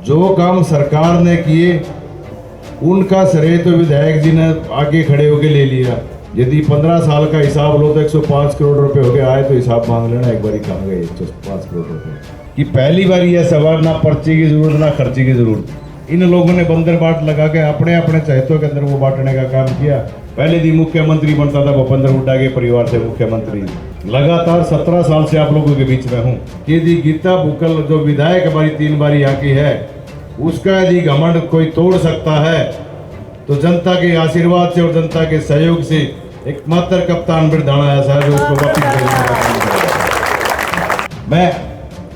जो काम सरकार ने किए उनका श्रेय तो विधायक जी ने आगे खड़े होकर ले लिया। यदि 15 साल का हिसाब लो तो 105 करोड़ रुपए हो गए आए, तो हिसाब मांग लेना एक बारी कहाँ गए 105 करोड़ रुपए कि पहली बार यह सवाल ना पर्ची की जरूरत ना खर्ची की जरूरत। इन लोगों ने बंदर बाट लगा के अपने अपने चहेतों के अंदर वो बांटने का काम किया। पहले दिन मुख्यमंत्री बनता था भूपेंद्र हुड्डा के परिवार से मुख्यमंत्री, लगातार 17 साल से आप लोगों के बीच में हूँ। यदि गीता बुकल जो विधायक हमारी 3 बार यहाँ की है, उसका यदि घमंड कोई तोड़ सकता है तो जनता के आशीर्वाद से और जनता के सहयोग से एकमात्र कप्तान बिरधाना ऐसा है जो उसको वापिस भेजने का काम करेगा। मैं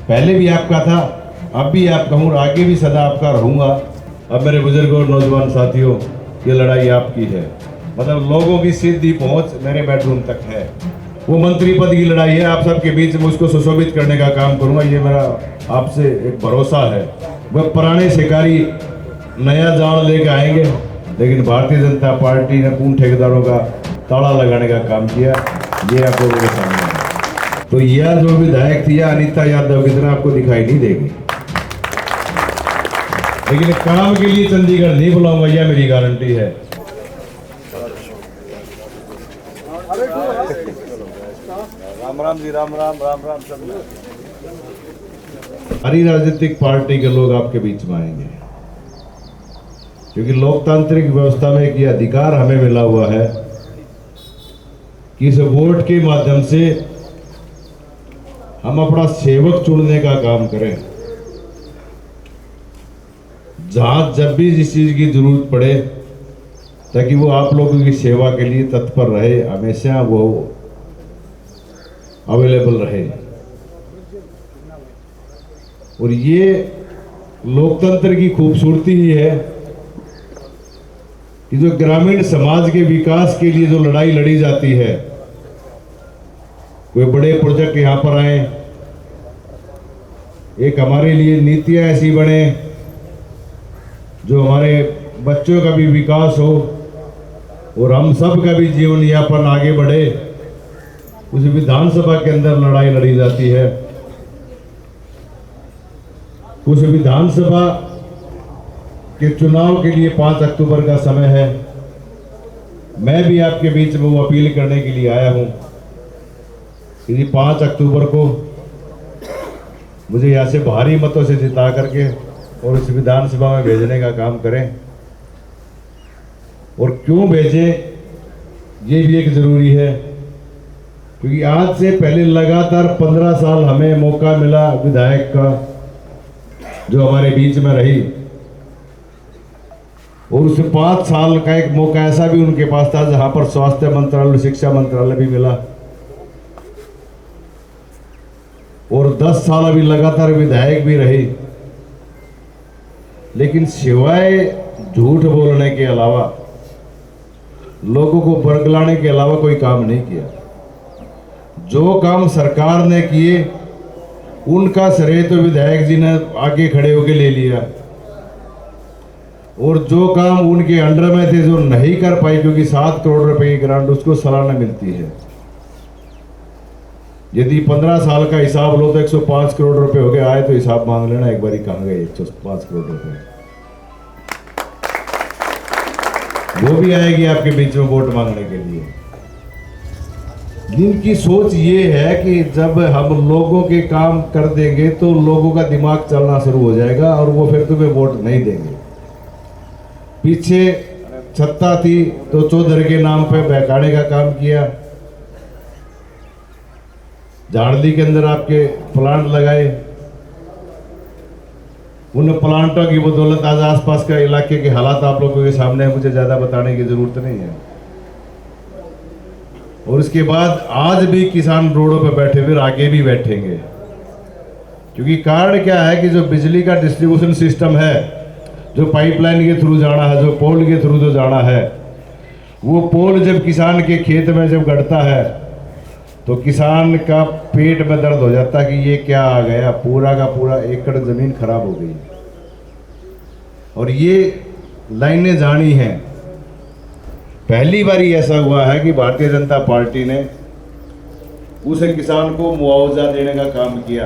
पहले भी आपका था, अब भी आपका हूँ, आगे भी सदा आपका रहूँगा। अब मेरे बुजुर्गों और नौजवान साथियों, ये लड़ाई आपकी है। मतलब लोगों की सीधी पहुँच मेरे बेडरूम तक है। वो मंत्री पद की लड़ाई है, आप सबके बीच में उसको सुशोभित करने का काम करूँगा, ये मेरा आपसे एक भरोसा है। वह पुराने शिकारी नया जाल लेके आएंगे, लेकिन भारतीय जनता पार्टी ने पूर्ण ठेकेदारों का ताला लगाने का काम किया, ये आप लोगों के सामने है। तो यह जो विधायक थी अनीता यादव की तरह आपको दिखाई नहीं देगी, लेकिन काम के लिए चंडीगढ़ नहीं बुलाऊंगा, यह मेरी गारंटी है। राम राम जी, राम राम राम राम सब। सारी राजनीतिक पार्टी के लोग आपके बीच में आएंगे, क्योंकि लोकतांत्रिक व्यवस्था में एक ये अधिकार हमें मिला हुआ है कि इस वोट के माध्यम से हम अपना सेवक चुनने का काम करें। जहां जब भी जिस चीज की जरूरत पड़े, ताकि वो आप लोगों की सेवा के लिए तत्पर रहे, हमेशा वो अवेलेबल रहे। और ये लोकतंत्र की खूबसूरती ही है कि जो ग्रामीण समाज के विकास के लिए जो लड़ाई लड़ी जाती है, कोई बड़े प्रोजेक्ट यहां पर आए, एक हमारे लिए नीतियां ऐसी बने जो हमारे बच्चों का भी विकास हो और हम सब का भी जीवन यापन आगे बढ़े, उस विधानसभा के अंदर लड़ाई लड़ी जाती है। उस विधानसभा के चुनाव के लिए 5 अक्टूबर का समय है। मैं भी आपके बीच में वो अपील करने के लिए आया हूं कि 5 अक्टूबर को मुझे यहाँ से भारी मतों से जिता करके और इस विधानसभा में भेजने का काम करें। और क्यों भेजें ये भी एक जरूरी है, क्योंकि आज से पहले लगातार 15 साल हमें मौका मिला विधायक का, जो हमारे बीच में रही, और उस 5 साल का एक मौका ऐसा भी उनके पास था जहां पर स्वास्थ्य मंत्रालय, शिक्षा मंत्रालय भी मिला, और 10 साल अभी लगातार विधायक भी रही। लेकिन सिवाय झूठ बोलने के अलावा, लोगों को बरगलाने के अलावा कोई काम नहीं किया। जो काम सरकार ने किए उनका श्रेय तो विधायक जी ने आगे खड़े होकर ले लिया, और जो काम उनके अंडर में थे जो नहीं कर पाए, क्योंकि 7 करोड़ रुपए की ग्रांट उसको सालाना मिलती है। यदि 15 साल का हिसाब लो तो 105 करोड़ रुपए हो गए आए, तो हिसाब मांग लेना एक बारी कहाँ गए 105 करोड़ रुपए। वो भी आएगी आपके बीच में वोट मांगने के लिए। जिनकी सोच ये है कि जब हम लोगों के काम कर देंगे तो लोगों का दिमाग चलना शुरू हो जाएगा और वो फिर तुम्हें वोट नहीं देंगे। पीछे सत्ता थी तो चौधरी के नाम पे बहकाने का काम किया, झाड़ली के अंदर आपके प्लांट लगाए, उन प्लांटों की बदौलत आज आसपास के इलाके के हालात आप लोगों के सामने है, मुझे ज्यादा बताने की जरूरत नहीं है। और उसके बाद आज भी किसान रोडों पर बैठे हुए, आगे भी बैठेंगे, क्योंकि कारण क्या है कि जो बिजली का डिस्ट्रीब्यूशन सिस्टम है, जो पाइपलाइन के थ्रू जाना है, जो पोल के थ्रू जो जाना है, वो पोल जब किसान के खेत में जब गड़ता है तो किसान का पेट में दर्द हो जाता है कि ये क्या आ गया, पूरा का पूरा एकड़ जमीन खराब हो गई। और ये लाइनें जानी हैं। पहली बार ऐसा हुआ है कि भारतीय जनता पार्टी ने उस किसान को मुआवजा देने का काम किया,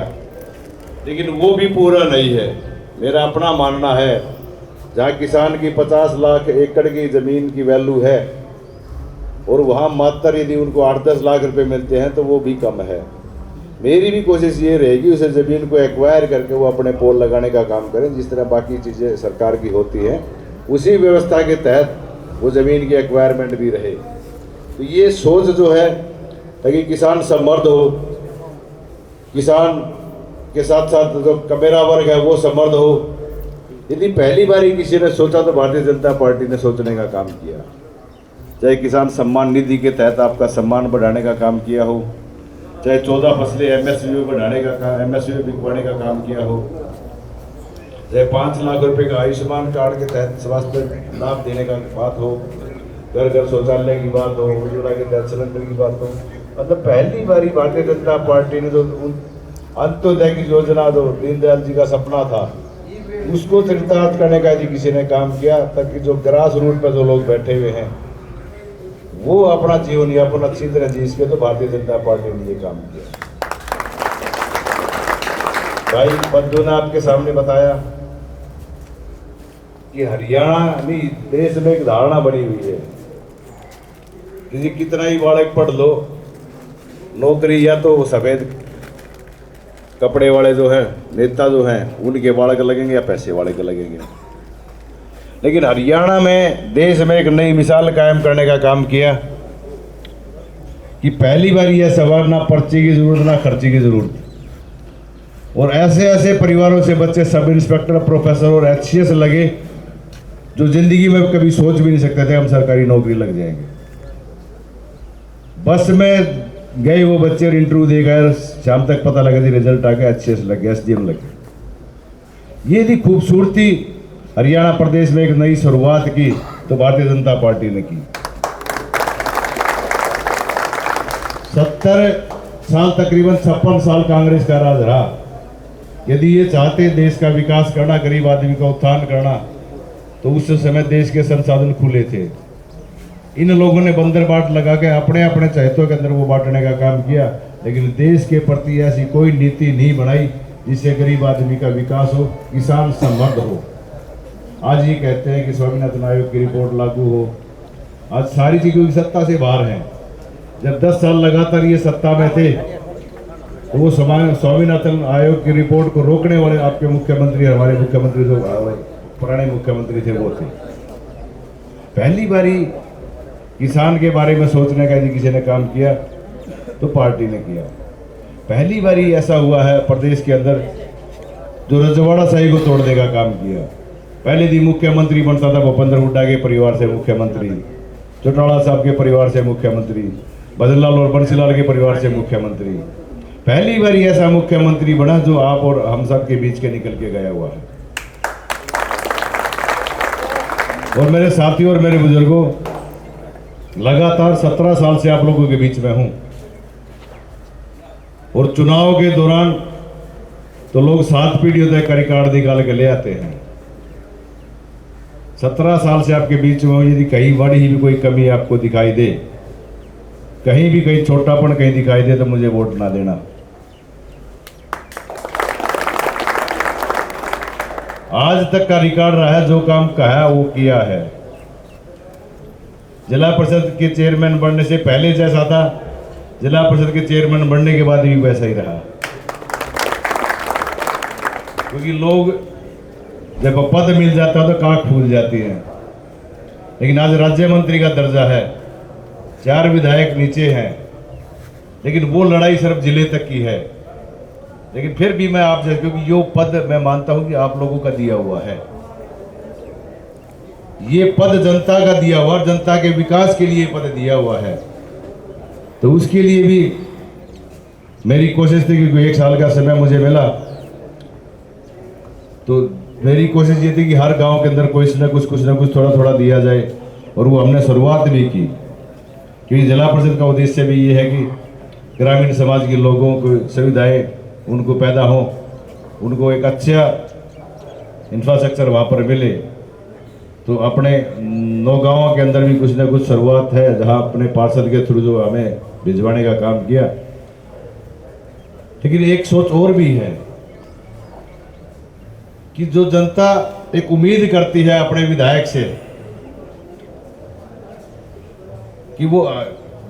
लेकिन वो भी पूरा नहीं है। मेरा अपना मानना है जहाँ किसान की 50 लाख एकड़ की ज़मीन की वैल्यू है और वहाँ मात्र यदि उनको 8-10 लाख रुपए मिलते हैं तो वो भी कम है। मेरी भी कोशिश ये रहेगी उस ज़मीन को एक्वायर करके वो अपने पोल लगाने का काम करें, जिस तरह बाकी चीज़ें सरकार की होती हैं उसी व्यवस्था के तहत वो ज़मीन की एक्वायरमेंट भी रहे। तो ये सोच जो है ताकि किसान समृद्ध हो, किसान के साथ साथ जो कमेरा वर्ग है वो समृद्ध हो। यदि पहली बार ही किसी ने सोचा तो भारतीय जनता पार्टी ने सोचने का काम किया। चाहे किसान सम्मान निधि के तहत आपका सम्मान बढ़ाने का काम किया हो, चाहे 14 फसलें MSP बढ़ाने का MSP बिकवाने का काम किया हो, चाहे 5 लाख रुपए का आयुष्मान कार्ड के तहत स्वास्थ्य लाभ देने का बात हो, घर घर शौचालय की बात हो, उज्ज्वला के तहत सिलेंडर की बात हो। मतलब पहली बारी भारतीय जनता पार्टी ने जो अंत्योदय की योजना जो दीनदयाल जी का सपना था उसको चरितार्थ करने का यदि किसी ने काम किया, ताकि जो ग्रास रूट पर जो लोग बैठे हुए हैं वो अपना जीवन यापन अच्छी तरह जी सके, तो भारतीय जनता पार्टी ने ये काम किया। भाई बंधु ने आपके सामने बताया कि हरियाणा नहीं देश में एक धारणा बनी हुई है कि कितना ही बालक पढ़ लो, नौकरी या तो सफेद कपड़े वाले जो हैं नेता जो हैं उनके बालक लगेंगे या पैसे वाले के लगेंगे। लेकिन हरियाणा में देश में एक नई मिसाल कायम करने का काम किया कि पहली बार यह सवाल ना पर्ची की जरूरत ना खर्ची की जरूरत, और ऐसे ऐसे परिवारों से बच्चे सब इंस्पेक्टर, प्रोफेसर और HCS लगे जो जिंदगी में कभी सोच भी नहीं सकते थे हम सरकारी नौकरी लग जाएंगे। बस में गए वो बच्चे और इंटरव्यू दे गए, शाम तक पता लगा थी रिजल्ट आ गया, HCS लग गया, SDM लग गया। ये थी खूबसूरती हरियाणा प्रदेश में एक नई शुरुआत की तो भारतीय जनता पार्टी ने की। 70 साल तकरीबन 56 साल कांग्रेस का राज रहा। यदि ये चाहते देश का विकास करना, गरीब आदमी का उत्थान करना, तो उस समय देश के संसाधन खुले थे। इन लोगों ने बंदर बाट लगा के अपने अपने चहेतों के अंदर वो बांटने का काम किया, लेकिन देश के प्रति ऐसी कोई नीति नहीं बनाई जिससे गरीब आदमी का विकास हो, किसान समृद्ध हो। आज ये कहते हैं कि स्वामीनाथन आयोग की रिपोर्ट लागू हो। आज सारी चीजों की सत्ता से बाहर हैं। जब 10 साल लगातार ये सत्ता में थे तो वो स्वामीनाथन आयोग की रिपोर्ट को रोकने वाले आपके मुख्यमंत्री, हमारे मुख्यमंत्री जो पुराने मुख्यमंत्री थे वो थे। पहली बारी किसान के बारे में सोचने का यदि किसी ने काम किया तो पार्टी ने किया। पहली बारी ऐसा हुआ है प्रदेश के अंदर जो रजवाड़ा शाही को तोड़ने का काम किया। पहले दिन मुख्यमंत्री बनता था भूपेंद्र हुड्डा के परिवार से मुख्यमंत्री, चौटाला साहब के परिवार से मुख्यमंत्री, भजनलाल और बंसीलाल के परिवार से मुख्यमंत्री। पहली बार ऐसा मुख्यमंत्री बना जो आप और हम सब के बीच के निकल के गया हुआ है। और मेरे साथियों और मेरे बुजुर्गों, लगातार 17 साल से आप लोगों के बीच में हूं, और चुनाव के दौरान तो लोग 7 पीढ़ियों तक का रिकॉर्ड निकाल के ले आते हैं। 17 साल से आपके बीच में यदि कहीं बड़ी ही भी कोई कमी आपको दिखाई दे, कहीं भी कहीं छोटापन कहीं दिखाई दे, तो मुझे वोट ना देना। आज तक का रिकॉर्ड रहा है, जो काम कहा वो किया है। जिला परिषद के चेयरमैन बनने से पहले जैसा था, जिला परिषद के चेयरमैन बनने के बाद भी वैसा ही रहा। क्योंकि लोग जब पद मिल जाता है तो काख फूल जाती है। लेकिन आज राज्य मंत्री का दर्जा है, 4 विधायक नीचे हैं, लेकिन वो लड़ाई सिर्फ जिले तक की है। लेकिन फिर भी मैं आपसे, क्योंकि यो पद मैं मानता हूं कि आप लोगों का दिया हुआ है, ये पद जनता का दिया हुआ, जनता के विकास के लिए पद दिया हुआ है, तो उसके लिए भी मेरी कोशिश थी। क्योंकि 1 साल का समय मुझे मिला, तो मेरी कोशिश ये थी कि हर गांव के अंदर कुछ ना कुछ थोड़ा थोड़ा दिया जाए, और वो हमने शुरुआत भी की। क्योंकि जिला परिषद का उद्देश्य भी ये है कि ग्रामीण समाज के लोगों को सुविधाएं उनको पैदा हो, उनको एक अच्छा इंफ्रास्ट्रक्चर वहाँ पर मिले। तो अपने 9 गाँवों के अंदर भी कुछ ना कुछ शुरुआत है, जहाँ अपने पार्षद के थ्रू जो हमें भिजवाने का काम किया। लेकिन एक सोच और भी है कि जो जनता एक उम्मीद करती है अपने विधायक से कि वो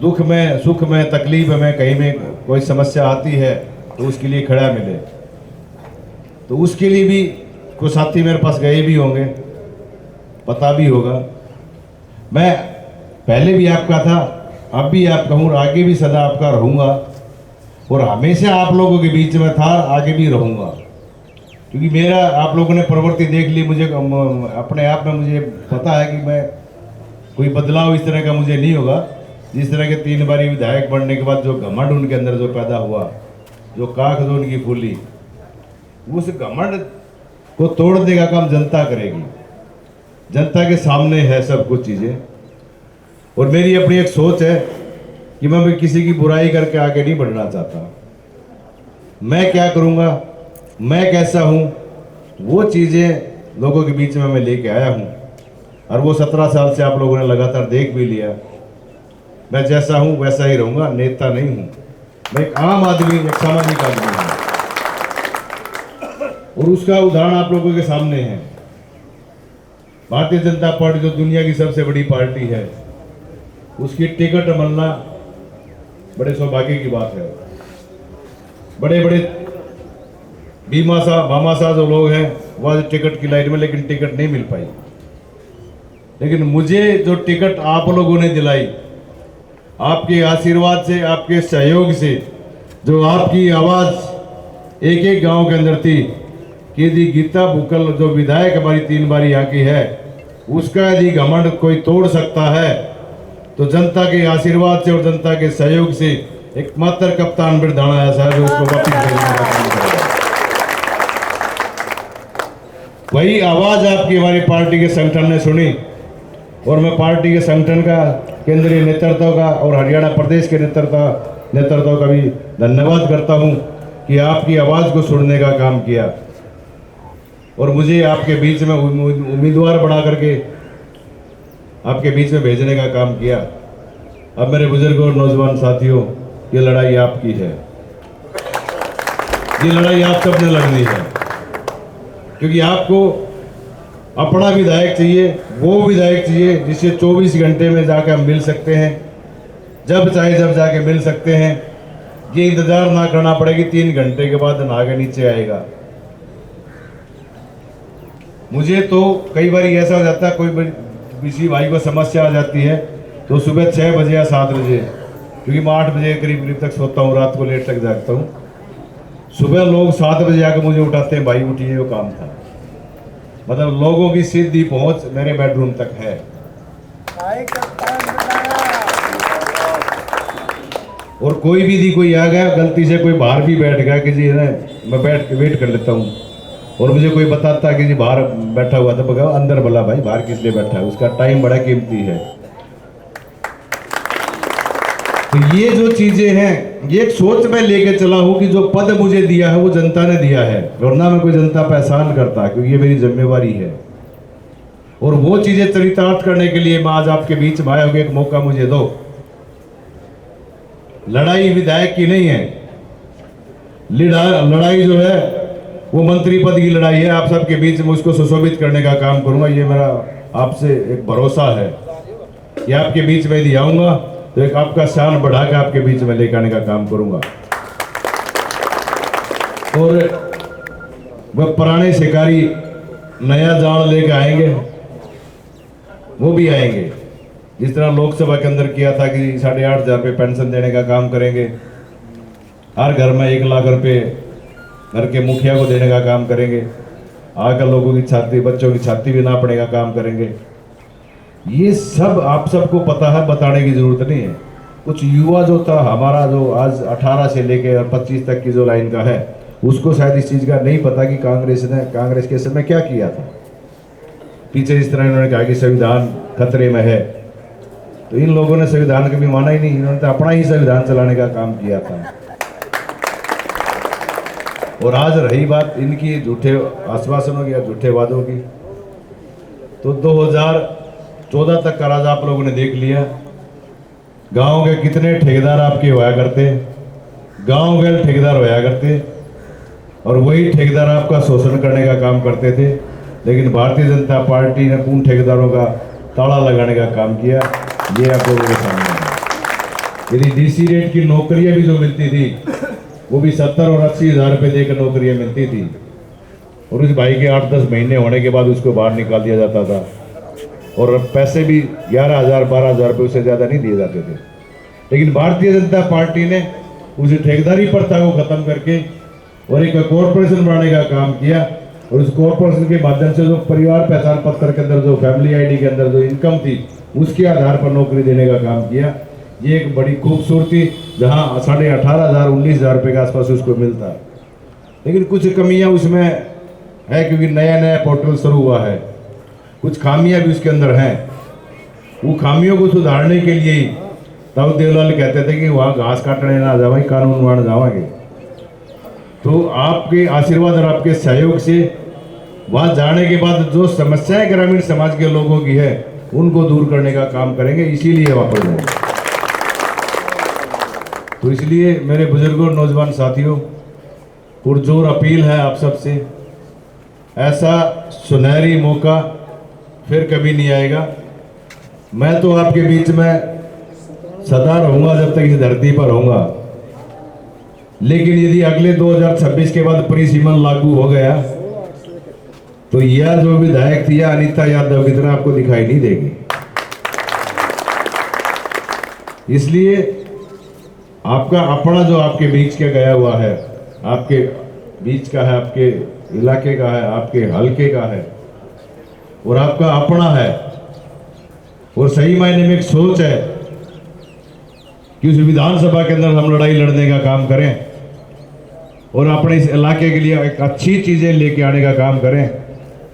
दुख में, सुख में, तकलीफ में, कहीं में कोई समस्या आती है तो उसके लिए खड़ा मिले, तो उसके लिए भी कुछ साथी मेरे पास गए भी होंगे, पता भी होगा। मैं पहले भी आपका था, अब भी आपका हूँ, आगे भी सदा आपका रहूँगा और हमेशा आप लोगों के बीच में था, आगे भी रहूँगा। क्योंकि मेरा आप लोगों ने प्रवृत्ति देख ली, मुझे अपने आप में मुझे पता है कि मैं कोई बदलाव इस तरह का मुझे नहीं होगा। जिस तरह के 3 बारी विधायक बनने के बाद जो घमंड उनके अंदर जो पैदा हुआ, जो काख जो उनकी फूली, उस घमंड को तोड़ने का काम जनता करेगी। जनता के सामने है सब कुछ चीज़ें। और मेरी अपनी एक सोच है कि मैं भी किसी की बुराई करके आगे नहीं बढ़ना चाहता। मैं क्या करूँगा, मैं कैसा हूँ, वो चीज़ें लोगों के बीच में मैं लेके आया हूँ। और वो 17 साल से आप लोगों ने लगातार देख भी लिया। मैं जैसा हूँ वैसा ही रहूँगा, नेता नहीं हूँ। मैं एक आम आदमी, एक सामाजिक आदमी हूँ। और उसका उदाहरण आप लोगों के सामने है। भारतीय जनता पार्टी जो दुनिया की सबसे बड़ी पार्टी है, उसकी टिकट मिलना बड़े सौभाग्य की बात है। बड़े बड़े मामा साहब जो लोग हैं वह टिकट की लाइन में, लेकिन टिकट नहीं मिल पाई। लेकिन मुझे जो टिकट आप लोगों ने दिलाई, आपके आशीर्वाद से, आपके सहयोग से, जो आपकी आवाज़ एक एक गांव के अंदर थी कि यदि गीता बुक्कल जो विधायक हमारी 3 बारी यहाँ की है, उसका यदि घमंड कोई तोड़ सकता है तो जनता के आशीर्वाद से और जनता के सहयोग से एकमात्र कप्तान बिरधाना ऐसा है जो उसको वापिस भेजने का काम करेगा। वही आवाज़ आपकी हमारी पार्टी के संगठन ने सुनी और मैं पार्टी के संगठन का, केंद्रीय नेतृत्व का और हरियाणा प्रदेश के नेतृत्व का भी धन्यवाद करता हूं कि आपकी आवाज़ को सुनने का काम किया और मुझे आपके बीच में उम्मीदवार बना करके आपके बीच में भेजने का काम किया। अब मेरे बुजुर्ग और नौजवान साथियों, ये लड़ाई आपकी है, ये लड़ाई आप सबने लड़नी है। क्योंकि आपको अपना विधायक चाहिए, वो विधायक चाहिए जिससे 24 घंटे में जाकर हम मिल सकते हैं, जब चाहे जब जाके मिल सकते हैं। ये इंतजार ना करना पड़ेगी 3 घंटे के बाद नागा नीचे आएगा। मुझे तो कई बार ऐसा हो जाता है, कोई किसी भाई को समस्या आ जाती है तो सुबह 6 बजे या 7 बजे, क्योंकि मैं 8 बजे करीब तक सोता हूँ, रात को लेट तक जागता हूँ, सुबह लोग 7 बजे आकर मुझे उठाते हैं, भाई उठिए, वो काम था। मतलब लोगों की सीधी पहुंच मेरे बेडरूम तक है। और कोई भी यदि कोई आ गया गलती से, कोई बाहर भी बैठ गया कि जी है, मैं बैठ के वेट कर लेता हूँ और मुझे कोई बताता कि जी बाहर बैठा हुआ था, बगा अंदर बोला भाई बाहर किस लिए बैठा है, उसका टाइम बड़ा कीमती है। तो ये जो चीजें हैं, ये एक सोच में लेके चला हूं कि जो पद मुझे दिया है वो जनता ने दिया है, वरना मैं कोई जनता पे एहसान करता, क्योंकि ये मेरी जिम्मेवारी है। और वो चीजें चरितार्थ करने के लिए मैं आज आपके बीच में आया हूं। एक मौका मुझे दो। लड़ाई विधायक की नहीं है, लड़ाई जो है वो मंत्री पद की लड़ाई है। आप सबके बीच में उसको सुशोभित करने का काम करूंगा, ये मेरा आपसे एक भरोसा है कि आपके बीच में यदि आऊंगा तो एक आपका शान बढ़ा के आपके बीच में लेकर आने का काम करूंगा। और वह पुराने शिकारी नया जान लेके आएंगे, वो भी आएंगे। जिस तरह लोकसभा के अंदर किया था कि 8,500 रुपये पेंशन देने का काम करेंगे, हर घर में 1 लाख रुपए घर के मुखिया को देने का काम करेंगे, आकर लोगों की छाती, बच्चों की छाती भी नापने का काम करेंगे। ये सब आप सबको पता है, बताने की जरूरत नहीं है। कुछ युवा जो था हमारा, जो आज 18 से लेके 25 तक की जो लाइन का है, उसको शायद इस चीज़ का नहीं पता कि कांग्रेस के समय क्या किया था। पीछे इस तरह इन्होंने कहा कि संविधान खतरे में है, तो इन लोगों ने संविधान कभी माना ही नहीं, इन्होंने तो अपना ही संविधान चलाने का काम किया था। और आज रही बात इनकी झूठे आश्वासनों की या झूठे वादों की, तो 2014 तक का राज आप लोगों ने देख लिया। गांव के कितने ठेकेदार आपके होया करते, गांव के ठेकेदार होया करते, और वही ठेकेदार आपका शोषण करने का काम करते थे। लेकिन भारतीय जनता पार्टी ने उन ठेकेदारों का ताला लगाने का काम किया। ये आप लोगों के सामने है। यदि डीसी रेट की नौकरियां भी जो मिलती थी वो भी 70 और 80 हज़ार रुपये देकर नौकरियां मिलती थी, और उस भाई के 8-10 महीने होने के बाद उसको बाहर निकाल दिया जाता था, और पैसे भी 11,000 12,000 रुपये उससे ज़्यादा नहीं दिए जाते थे। लेकिन भारतीय जनता पार्टी ने उस ठेकेदारी प्रथा को खत्म करके और एक कॉरपोरेशन बनाने का काम किया, और उस कॉरपोरेशन के माध्यम से जो परिवार पहचान पत्र के अंदर, जो फैमिली आईडी के अंदर जो इनकम थी, उसके आधार पर नौकरी देने का काम किया। ये एक बड़ी खूबसूरती, जहाँ 18,500 19,000 रुपये के आसपास उसको मिलता है। लेकिन कुछ कमियाँ उसमें है, क्योंकि नया नया पोर्टल शुरू हुआ है, कुछ खामियाँ भी उसके अंदर हैं। वो खामियों को सुधारने के लिए ही तब देवलाल कहते थे कि वहाँ घास काटने ना जाओ, कानून बनाने जाओगे। तो आपके आशीर्वाद और आपके सहयोग से वहाँ जाने के बाद जो समस्याएं ग्रामीण समाज के लोगों की है उनको दूर करने का काम करेंगे, इसीलिए वापस जाएंगे। तो इसलिए मेरे बुजुर्गों, नौजवान साथियों, पुरजोर अपील है आप सबसे, ऐसा सुनहरी मौका फिर कभी नहीं आएगा। मैं तो आपके बीच में सदा रहूंगा जब तक इस धरती पर रहूंगा, लेकिन यदि अगले 2026 के बाद परिसीमन लागू हो गया तो यह जो विधायक थी, अनीता यादव की तरह आपको दिखाई नहीं देगी। इसलिए आपका अपना जो आपके बीच का गया हुआ है, आपके बीच का है, आपके इलाके का है, आपके हलके का है, और आपका अपना है, और सही मायने में एक सोच है कि उस विधानसभा के अंदर हम लड़ाई लड़ने का काम करें और अपने इस इलाके के लिए एक अच्छी चीज़ें लेके आने का काम करें।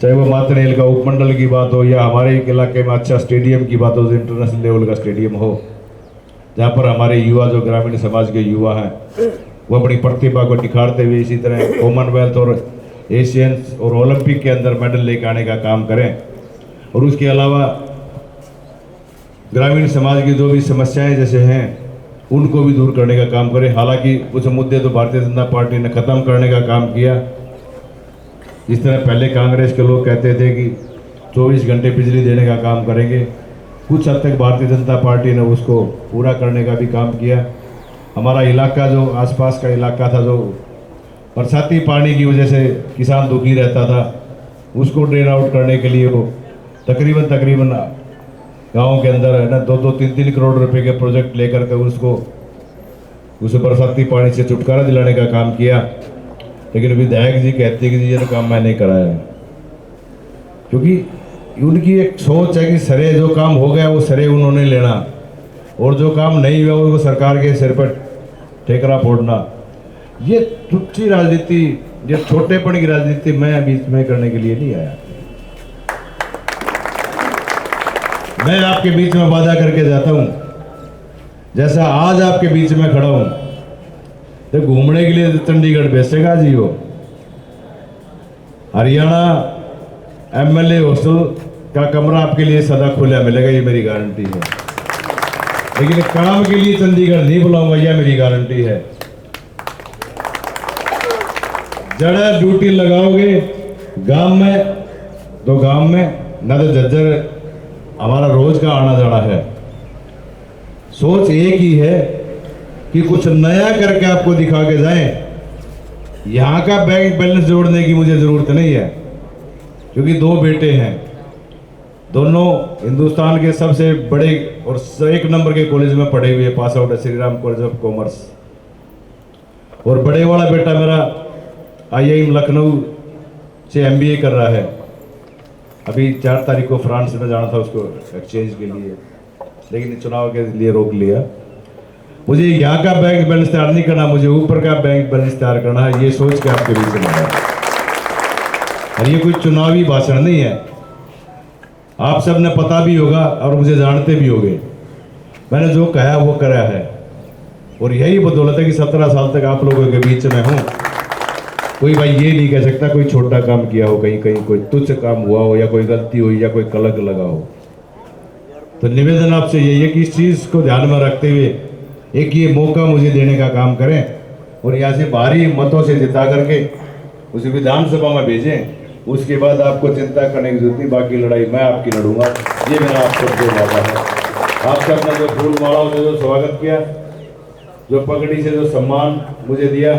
चाहे वो मातरेल का उपमंडल की बात हो, या हमारे इलाके में अच्छा स्टेडियम की बात हो, जो इंटरनेशनल लेवल का स्टेडियम हो, जहाँ पर हमारे युवा, जो ग्रामीण समाज के युवा हैं, वो अपनी प्रतिभा को निखारते हुए इसी तरह कॉमनवेल्थ और एशियंस और ओलंपिक के अंदर मेडल लेकर आने का काम करें। और उसके अलावा ग्रामीण समाज की जो भी समस्याएं जैसे हैं उनको भी दूर करने का काम करें। हालांकि कुछ मुद्दे तो भारतीय जनता पार्टी ने ख़त्म करने का काम किया। जिस तरह पहले कांग्रेस के लोग कहते थे कि 24 घंटे बिजली देने का काम करेंगे, कुछ हद तक भारतीय जनता पार्टी ने उसको पूरा करने का भी काम किया। हमारा इलाका, जो आसपास का इलाका था, जो बरसाती पानी की वजह से किसान दुखी रहता था, उसको ड्रेन आउट करने के लिए वो तकरीबन गाँव के अंदर है ना 2-2 3-3 करोड़ रुपए के प्रोजेक्ट लेकर के उसको उस बरसाती पानी से छुटकारा दिलाने का काम किया। लेकिन विधायक जी कहते हैं कि ये तो काम मैं नहीं कराया, क्योंकि उनकी एक सोच है कि सरे जो काम हो गया वो सरे उन्होंने लेना, और जो काम नहीं हुआ वो सरकार के सिर पर ठेकरा फोड़ना। ये तुच्छी राजनीति, ये छोटेपन की राजनीति मैं बीच में करने के लिए नहीं आया। मैं आपके बीच में वादा करके जाता हूं, जैसा आज आपके बीच में खड़ा हूं, तो घूमने के लिए तो चंडीगढ़ भेजेगा जी वो। हरियाणा एमएलए हॉस्टल का कमरा आपके लिए सदा खुला मिलेगा, ये मेरी गारंटी है। लेकिन काम के लिए चंडीगढ़ नहीं बुलाऊंगा, यह मेरी गारंटी है। जड़ा ड्यूटी लगाओगे गांव में, तो गांव में ना तो झज्जर हमारा रोज का आना जाना है। सोच एक ही है कि कुछ नया करके आपको दिखा के जाएं। यहाँ का बैंक बैलेंस जोड़ने की मुझे ज़रूरत नहीं है, क्योंकि 2 बेटे हैं, दोनों हिंदुस्तान के सबसे बड़े और 1 नंबर के कॉलेज में पढ़े हुए, पास आउट है Shri Ram college of commerce. और बड़े वाला बेटा मेरा IIM लखनऊ से MBA कर रहा है। अभी 4 तारीख को फ्रांस में जाना था उसको एक्सचेंज के लिए, लेकिन चुनाव के लिए रोक लिया। मुझे यहाँ का बैंक बैलेंस तैयार नहीं करना, मुझे ऊपर का बैंक बैलेंस तैयार करना है, ये सोच के आपके बीच में है। और ये कोई चुनावी भाषण नहीं है। आप सब ने पता भी होगा और मुझे जानते भी होंगे, मैंने जो कहा वो करा है। और यही बदौलत है कि 17 साल तक आप लोगों के बीच में हूँ। कोई भाई ये नहीं कह सकता कोई छोटा काम किया हो, कहीं कहीं कोई तुच्छ काम हुआ हो, या कोई गलती हुई, या कोई कलंक लगा हो। तो निवेदन आपसे यही है कि इस चीज़ को ध्यान में रखते हुए एक ये मौका मुझे देने का काम करें, और यहाँ से भारी मतों से जिता करके उसे विधानसभा में भेजें, उसके बाद आपको चिंता करने की जरूरत नहीं, बाकी लड़ाई मैं आपकी लड़ूंगा। ये मेरा आपको जो वादा है। आपसे अपना जो फूल मालाओं से जो स्वागत किया, जो पगड़ी से जो सम्मान मुझे दिया,